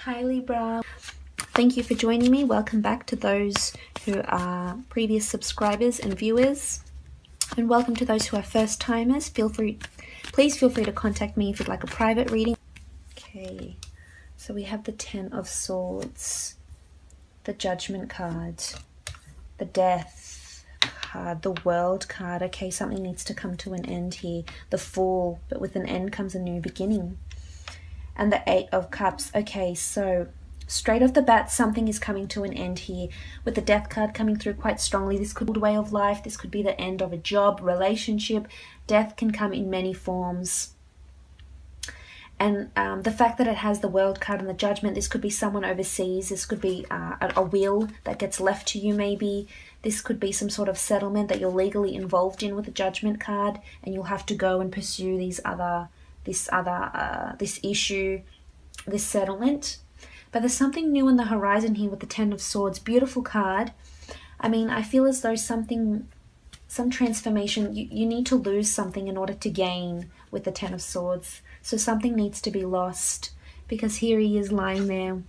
Hi Libra, thank you for joining me. Welcome back to those who are previous subscribers and viewers, and welcome to those who are first timers. Please feel free to contact me if you'd like a private reading. Okay, so we have the 10 of Swords, the Judgment card, the Death card, the World card. Okay, something needs to come to an end here. The Fool, but with an end comes a new beginning. And the 8 of Cups. Okay, so straight off the bat, something is coming to an end here. With the Death card coming through quite strongly, this could be a way of life. This could be the end of a job, relationship. Death can come in many forms. And the fact that it has the World card and the Judgment, this could be someone overseas. This could be a will that gets left to you maybe. This could be some sort of settlement that you're legally involved in with the Judgment card, and you'll have to go and pursue this issue, this settlement. But there's something new on the horizon here with the 10 of Swords. Beautiful card. I mean, I feel as though some transformation, you need to lose something in order to gain with the 10 of Swords. So something needs to be lost, because here he is lying there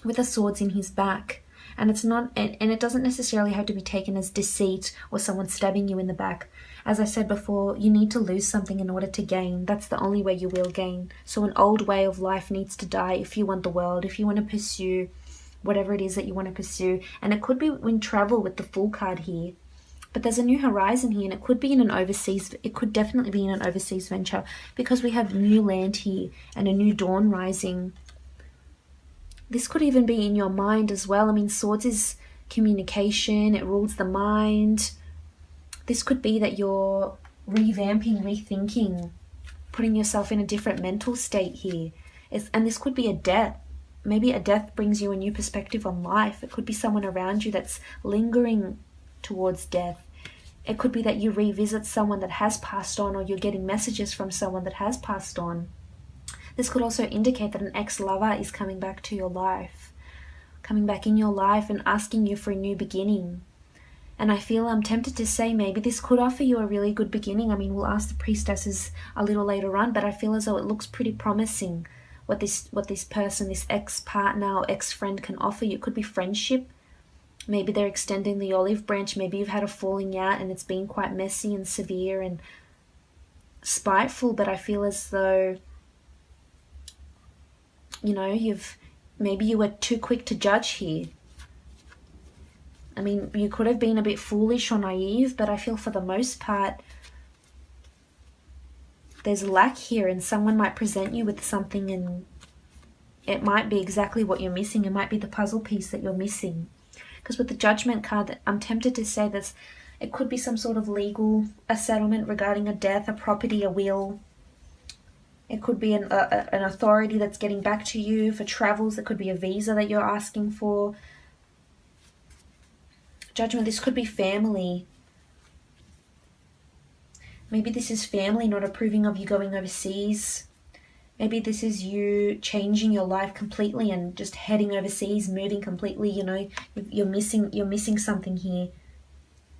with the swords in his back. And it's not, and it doesn't necessarily have to be taken as deceit or someone stabbing you in the back. As I said before, you need to lose something in order to gain. That's the only way you will gain. So an old way of life needs to die if you want the world, if you want to pursue whatever it is that you want to pursue. And it could be in travel with the Fool card here. But there's a new horizon here, and it could be in an overseas, it could definitely be in an overseas venture, because we have new land here and a new dawn rising. This could even be in your mind as well. I mean, Swords is communication, it rules the mind. This could be that you're revamping, rethinking, putting yourself in a different mental state here. And this could be a death. Maybe a death brings you a new perspective on life. It could be someone around you that's lingering towards death. It could be that you revisit someone that has passed on, or you're getting messages from someone that has passed on. This could also indicate that an ex-lover is coming back to your life, coming back in your life and asking you for a new beginning. And I feel I'm tempted to say maybe this could offer you a really good beginning. I mean, we'll ask the priestesses a little later on, but I feel as though it looks pretty promising what this person, this ex-partner or ex-friend can offer you. It could be friendship. Maybe they're extending the olive branch. Maybe you've had a falling out and it's been quite messy and severe and spiteful, but I feel as though, you know, maybe you were too quick to judge here. I mean, you could have been a bit foolish or naive, but I feel for the most part, there's lack here, and someone might present you with something and it might be exactly what you're missing. It might be the puzzle piece that you're missing. Because with the Judgment card, I'm tempted to say this, it could be some sort of a settlement regarding a death, a property, a will. It could be an authority that's getting back to you for travels. It could be a visa that you're asking for. Judgment, this could be family. Maybe this is family not approving of you going overseas. Maybe this is you changing your life completely and just heading overseas, moving completely. You know, you're missing something here,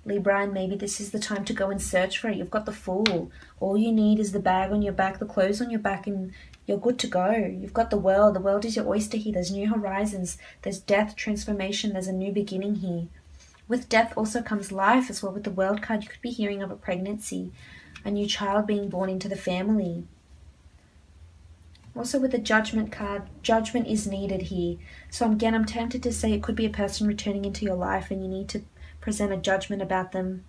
Libra, and maybe this is the time to go and search for it. You've got the Fool. All you need is the bag on your back, the clothes on your back, and you're good to go. You've got the world. The world is your oyster here. There's new horizons. There's death, transformation. There's a new beginning here. With death also comes life as well. With the World card, you could be hearing of a pregnancy, a new child being born into the family. Also with the Judgment card, judgment is needed here. So again, I'm tempted to say it could be a person returning into your life and you need to present a judgment about them.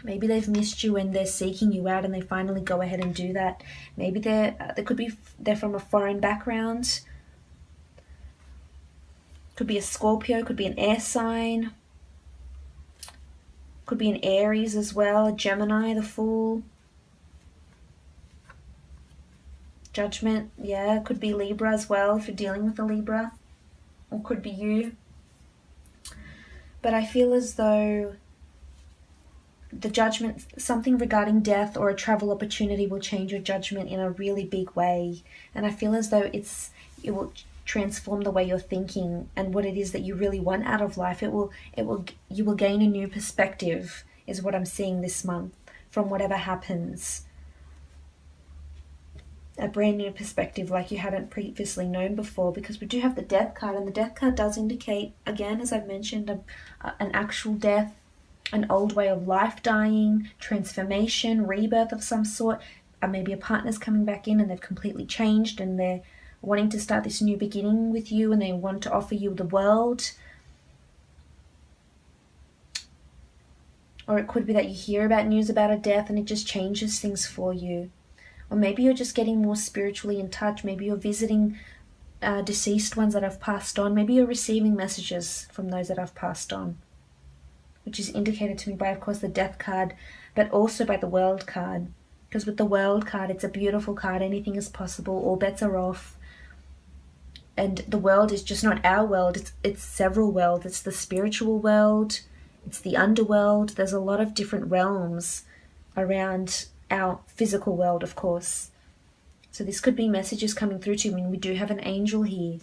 Maybe they've missed you and they're seeking you out and they finally go ahead and do that. Maybe they're from a foreign background. Could be a Scorpio, could be an air sign. Could be an Aries as well, a Gemini, the Fool. Judgment, yeah, could be Libra as well if you're dealing with a Libra. Or could be you. But I feel as though the judgment, something regarding death or a travel opportunity will change your judgment in a really big way. And I feel as though it will transform the way you're thinking and what it is that you really want out of life. You will gain a new perspective, is what I'm seeing this month from whatever happens. a brand new perspective like you hadn't previously known before, because we do have the Death card, and the Death card does indicate, again, as I've mentioned, an actual death, an old way of life dying, transformation, rebirth of some sort. Maybe a partner's coming back in and they've completely changed and they're wanting to start this new beginning with you, and they want to offer you the world. Or it could be that you hear about news about a death and it just changes things for you. Or maybe you're just getting more spiritually in touch. Maybe you're visiting deceased ones that have passed on. Maybe you're receiving messages from those that have passed on, which is indicated to me by, of course, the Death card, but also by the World card. Because with the World card, it's a beautiful card. Anything is possible. All bets are off. And the world is just not our world. It's several worlds. It's the spiritual world. It's the underworld. There's a lot of different realms around our physical world, of course. So this could be messages coming through to you. I mean, we do have an angel here.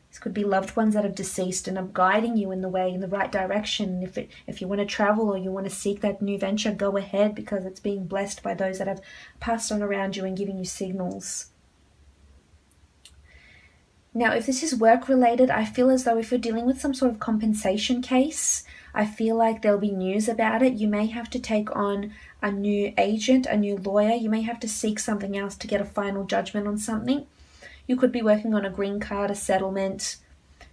This could be loved ones that have deceased and are guiding you in the way, in the right direction. If you want to travel or you want to seek that new venture, go ahead, because it's being blessed by those that have passed on around you and giving you signals. Now, if this is work-related, I feel as though if you're dealing with some sort of compensation case, I feel like there'll be news about it. You may have to take on a new agent, a new lawyer. You may have to seek something else to get a final judgment on something. You could be working on a green card, a settlement.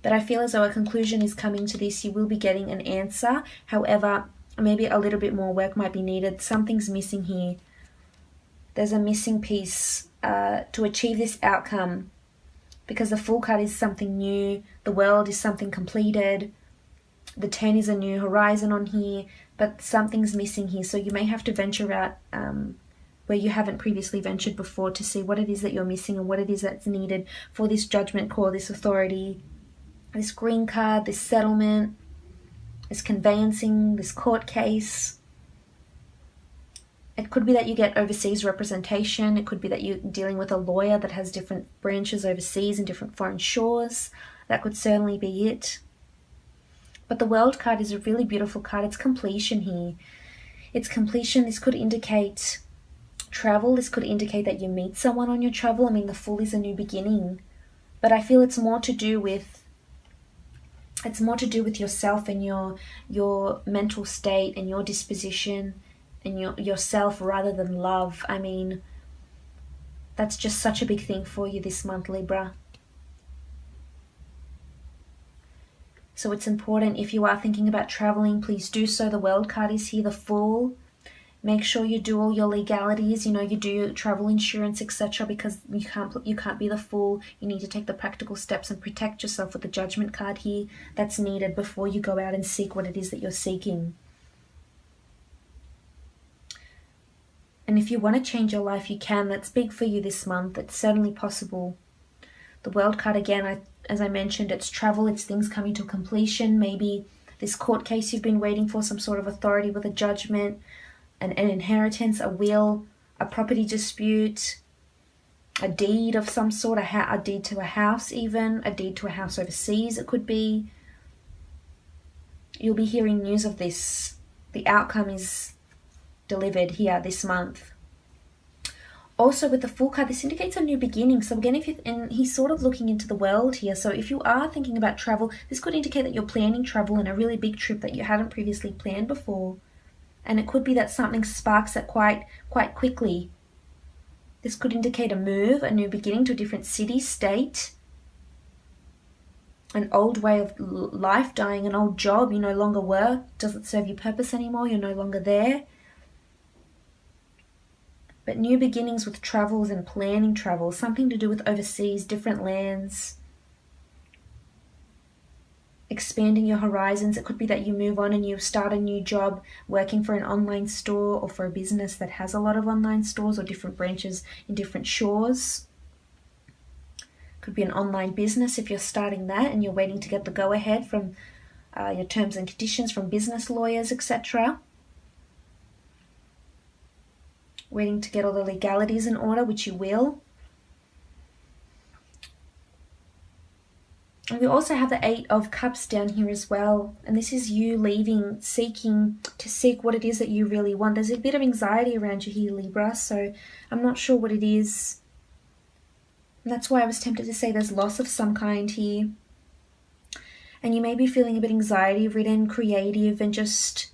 But I feel as though a conclusion is coming to this. You will be getting an answer. However, maybe a little bit more work might be needed. Something's missing here. There's a missing piece to achieve this outcome. Because the Fool card is something new. The World is something completed. The 10 is a new horizon on here. But something's missing here. So you may have to venture out where you haven't previously ventured before to see what it is that you're missing and what it is that's needed for this judgment call, this authority, this green card, this settlement, this conveyancing, this court case. It could be that you get overseas representation. It could be that you're dealing with a lawyer that has different branches overseas and different foreign shores. That could certainly be it. But the World card is a really beautiful card. It's completion here. It's completion. This could indicate travel. This could indicate that you meet someone on your travel. I mean, the Fool is a new beginning. But I feel it's more to do with yourself and your mental state and your disposition and yourself rather than love. I mean, that's just such a big thing for you this month, Libra. So it's important, if you are thinking about traveling, please do so. The World card is here, the Fool. Make sure you do all your legalities, you do your travel insurance, etc., because you can't be the Fool. You need to take the practical steps and protect yourself with the Judgment card here. That's needed before you go out and seek what it is that you're seeking. And if you want to change your life, you can. That's big for you this month. It's certainly possible. The World card, again, as I mentioned, it's travel. It's things coming to completion. Maybe this court case you've been waiting for, some sort of authority with a judgment, an inheritance, a will, a property dispute, a deed of some sort, a deed to a house even, a deed to a house overseas it could be. You'll be hearing news of this. The outcome is delivered here this month. Also with the Fool card, this indicates a new beginning. So again, and he's sort of looking into the world here. So if you are thinking about travel, this could indicate that you're planning travel and a really big trip that you hadn't previously planned before. And it could be that something sparks it quite quickly. This could indicate a move, a new beginning to a different city, state, an old way of life dying, an old job you no longer work, doesn't serve your purpose anymore, you're no longer there. But new beginnings with travels and planning travel, something to do with overseas, different lands, expanding your horizons. It could be that you move on and you start a new job working for an online store or for a business that has a lot of online stores or different branches in different shores. Could be an online business if you're starting that and you're waiting to get the go-ahead from your terms and conditions from business lawyers, etc. Waiting to get all the legalities in order, which you will. And we also have the 8 of Cups down here as well. And this is you leaving, seeking to seek what it is that you really want. There's a bit of anxiety around you here, Libra, so I'm not sure what it is. And that's why I was tempted to say there's loss of some kind here. And you may be feeling a bit anxiety-ridden, creative, and just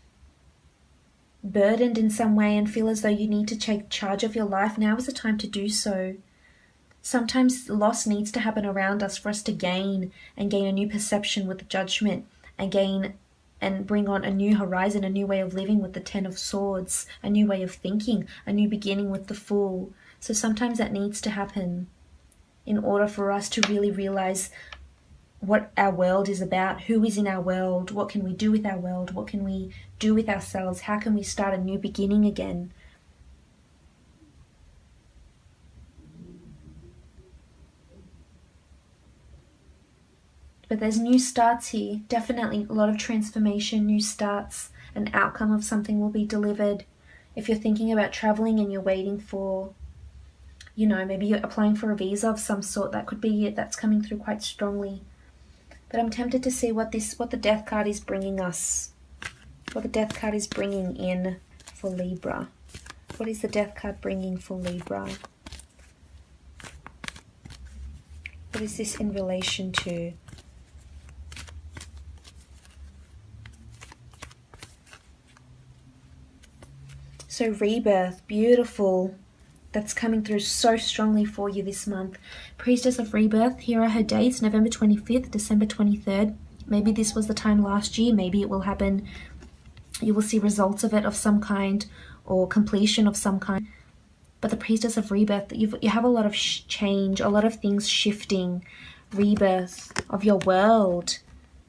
burdened in some way and feel as though you need to take charge of your life. Now is the time to do so. Sometimes loss needs to happen around us for us to gain a new perception with the Judgment, and bring on a new horizon, a new way of living with the Ten of Swords, a new way of thinking, a new beginning with the Fool. So sometimes that needs to happen in order for us to really realize what our world is about, who is in our world, what can we do with our world, what can we do with ourselves, how can we start a new beginning again. But there's new starts here, definitely a lot of transformation, new starts, an outcome of something will be delivered. If you're thinking about traveling and you're waiting for, you know, maybe you're applying for a visa of some sort, that could be it, that's coming through quite strongly. But I'm tempted to see what the Death card is bringing us, what the Death card is bringing in for Libra. What is the Death card bringing for Libra? What is this in relation to? So Rebirth, beautiful. That's coming through so strongly for you this month. Priestess of Rebirth, here are her dates, November 25th, December 23rd. Maybe this was the time last year, maybe it will happen. You will see results of it of some kind, or completion of some kind. But the Priestess of Rebirth, you have a lot of change, a lot of things shifting. Rebirth of your world.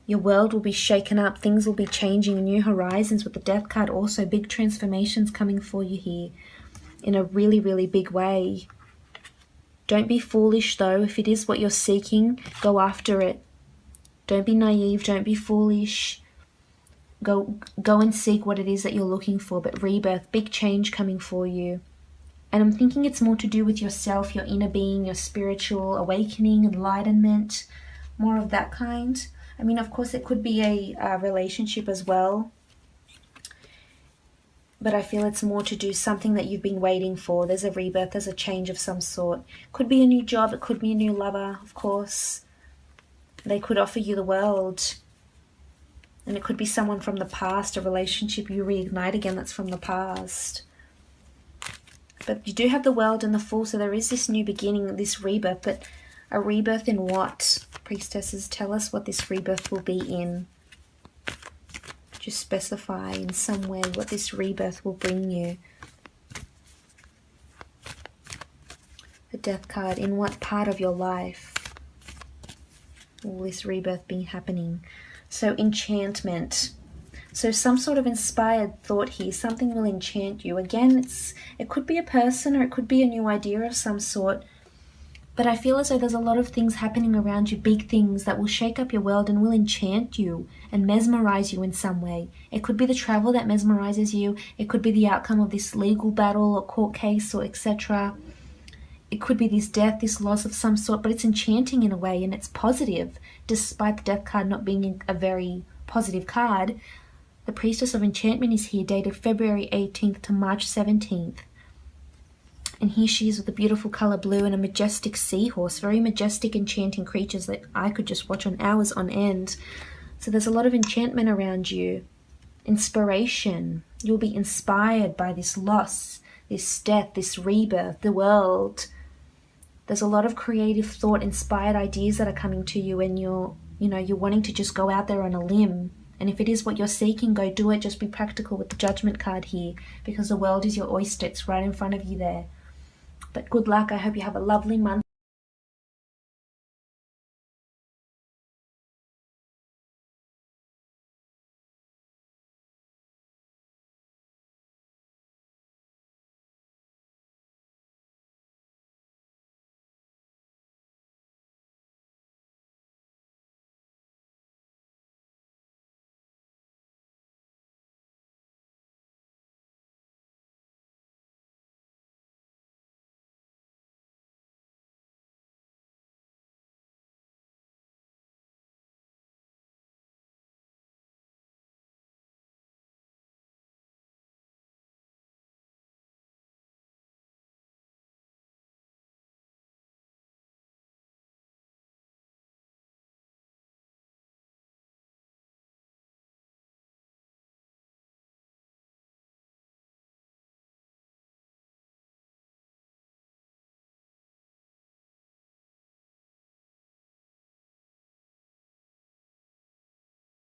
Your world will be shaken up, things will be changing, new horizons with the Death card also, big transformations coming for you here in a really, really big way. Don't be foolish though. If it is what you're seeking, go after it. Don't be naive, don't be foolish. Go and seek what it is that you're looking for. But Rebirth, big change coming for you. And I'm thinking it's more to do with yourself, your inner being, your spiritual awakening, enlightenment, more of that kind. I mean, of course, it could be a relationship as well. But I feel it's more to do something that you've been waiting for. There's a rebirth, there's a change of some sort. Could be a new job, it could be a new lover, of course. They could offer you the world. And it could be someone from the past, a relationship you reignite again that's from the past. But you do have the world and the Fool, so there is this new beginning, this rebirth. But a rebirth in what? Priestesses, tell us what this rebirth will be in. Just specify in some way what this rebirth will bring you. The Death card, in what part of your life will this rebirth be happening? So enchantment. So some sort of inspired thought here, something will enchant you. Again, it could be a person or it could be a new idea of some sort. But I feel as though there's a lot of things happening around you, big things that will shake up your world and will enchant you and mesmerize you in some way. It could be the travel that mesmerizes you. It could be the outcome of this legal battle or court case or etc. It could be this death, this loss of some sort, but it's enchanting in a way and it's positive. Despite the Death card not being a very positive card, the Priestess of Enchantment is here, dated February 18th to March 17th. And here she is with a beautiful colour blue and a majestic seahorse. Very majestic, enchanting creatures that I could just watch on hours on end. So there's a lot of enchantment around you. Inspiration. You'll be inspired by this loss, this death, this rebirth, the world. There's a lot of creative thought, inspired ideas that are coming to you, and you're wanting to just go out there on a limb. And if it is what you're seeking, go do it. Just be practical with the Judgment card here, because the world is your oyster. It's right in front of you there. But good luck. I hope you have a lovely month.